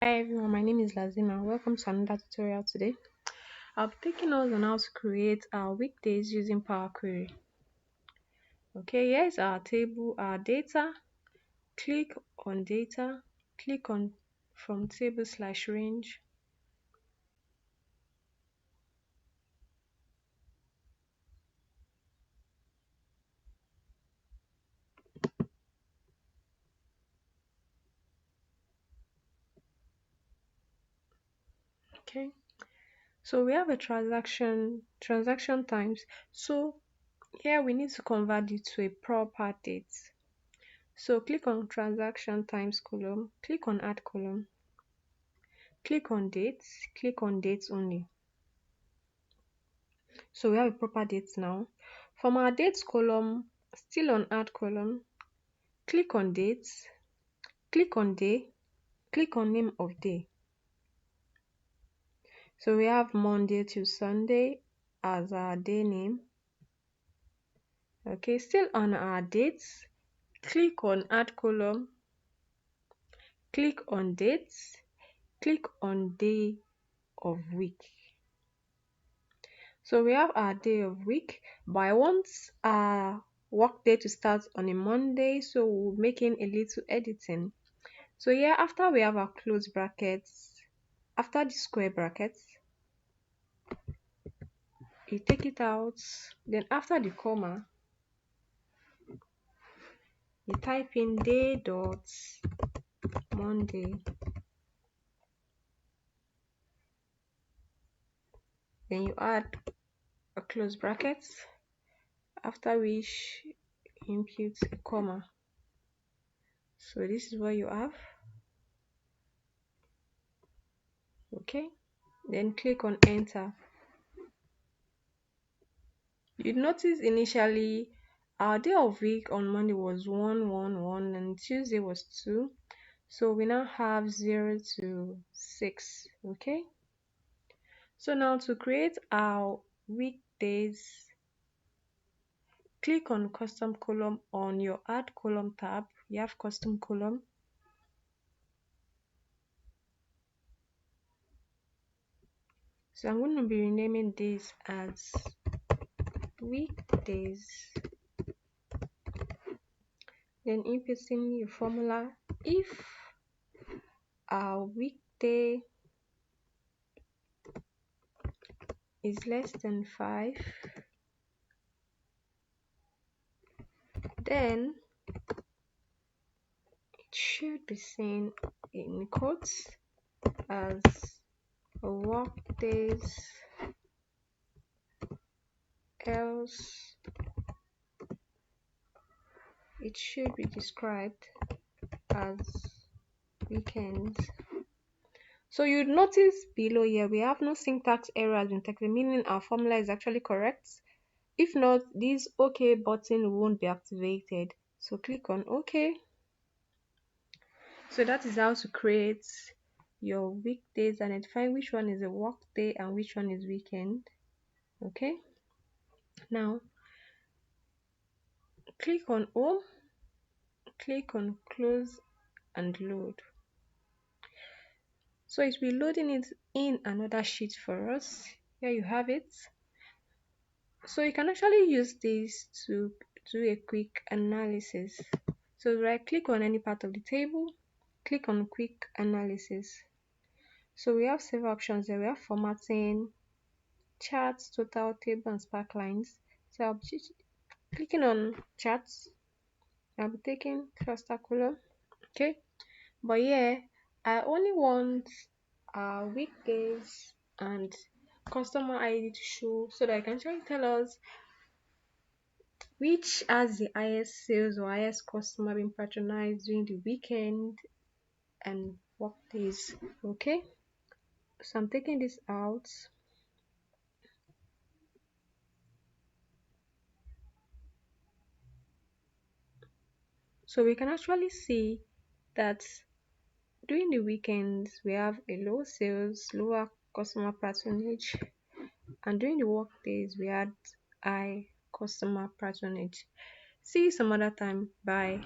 Hi everyone, my name is Lazima. Welcome to another tutorial today. I'll be taking us on how to create our weekdays using Power Query. Okay, here's our table, our data. Click on data, click on from table slash range. Okay, so we have a transaction times. So here we need to convert it to a proper date. So click on transaction times column, click on add column, click on dates, click on dates only. So we have a proper date now. From our dates column, still on add column, click on dates, click on day, click on name of day. So we have Monday to Sunday as our day name. Okay, still on our dates, click on add column, click on dates, click on day of week. So we have our day of week, but I want our work day to start on a Monday, so we'll making a little editing. So here, after we have our close brackets, after the square brackets, you take it out. Then after the comma, you type in day dot Monday. Then you add a close bracket, after which you input a comma. So this is what you have. Okay. Then click on enter. You notice initially our day of week on Monday was 1 1 1 and Tuesday was 2. So we now have 0 to 6. Okay. So now to create our weekdays, click on custom column on your add column tab. You have custom column. So I'm going to be renaming this as weekdays. Then inputting your formula. If our weekday is less than 5, then it should be seen in quotes as work days, else it should be described as weekends. So you notice below here we have no syntax errors in text, meaning our formula is actually correct. If not, this OK button won't be activated. So click on OK. So that is how to create your weekdays, identify which one is a work day and which one is weekend. Okay. Now click on home, click on close and load. So it will be loading it in another sheet for us. Here you have it. So you can actually use this to do a quick analysis. So right click on any part of the table, click on quick analysis. So we have several options there. We have formatting, charts, total, table, and spark lines. So I'll be clicking on charts. I'll be taking cluster column. Okay, but here I only want weekdays and customer ID to show so that I can actually tell us which has the highest sales or highest customer being patronized during the weekend and work days. Okay, so I'm taking this out. So we can actually see that during the weekends we have a low sales, lower customer patronage, and during the work days we had high customer patronage. See you some other time. Bye.